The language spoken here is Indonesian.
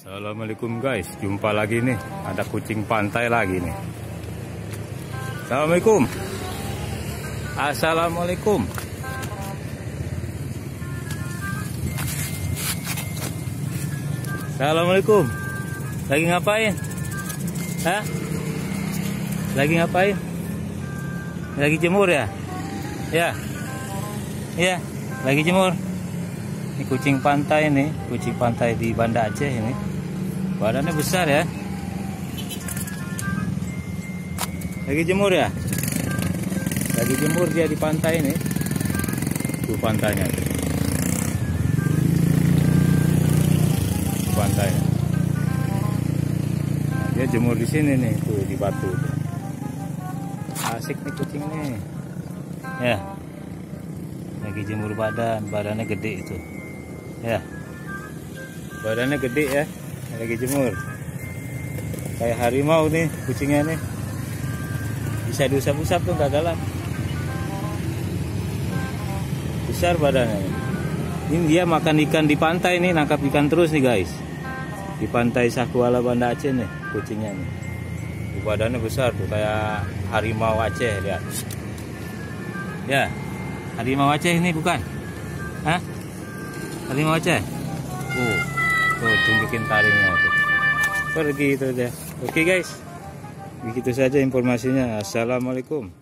Assalamualaikum guys, jumpa lagi nih, ada kucing pantai lagi nih. Assalamualaikum. Assalamualaikum. Assalamualaikum. Lagi ngapain? Hah? Lagi ngapain? Lagi jemur ya? Ya. Ya, lagi jemur. Ini kucing pantai nih, kucing pantai di Banda Aceh ini. Badannya besar ya. Lagi jemur ya? Lagi jemur dia di pantai ini. Tuh pantainya tuh. Pantainya. Dia jemur di sini nih, tuh di batu tuh. Asik nih kucing nih. Ya. Lagi jemur badannya gede itu. Ya. Badannya gede ya. Lagi jemur. Kayak harimau nih kucingnya nih. Bisa diusap-usap tuh, nggak galak. Besar badannya. Ini dia makan ikan di pantai nih, nangkap ikan terus nih guys. Di pantai Sakuala Banda Aceh nih kucingnya nih. Badannya besar tuh kayak harimau Aceh, lihat. Ya. Harimau Aceh ini bukan? Hah? Harimau Aceh? Tuh tunjukin taringnya tuh. Pergi itu dia. Oke guys. Begitu saja informasinya. Assalamualaikum.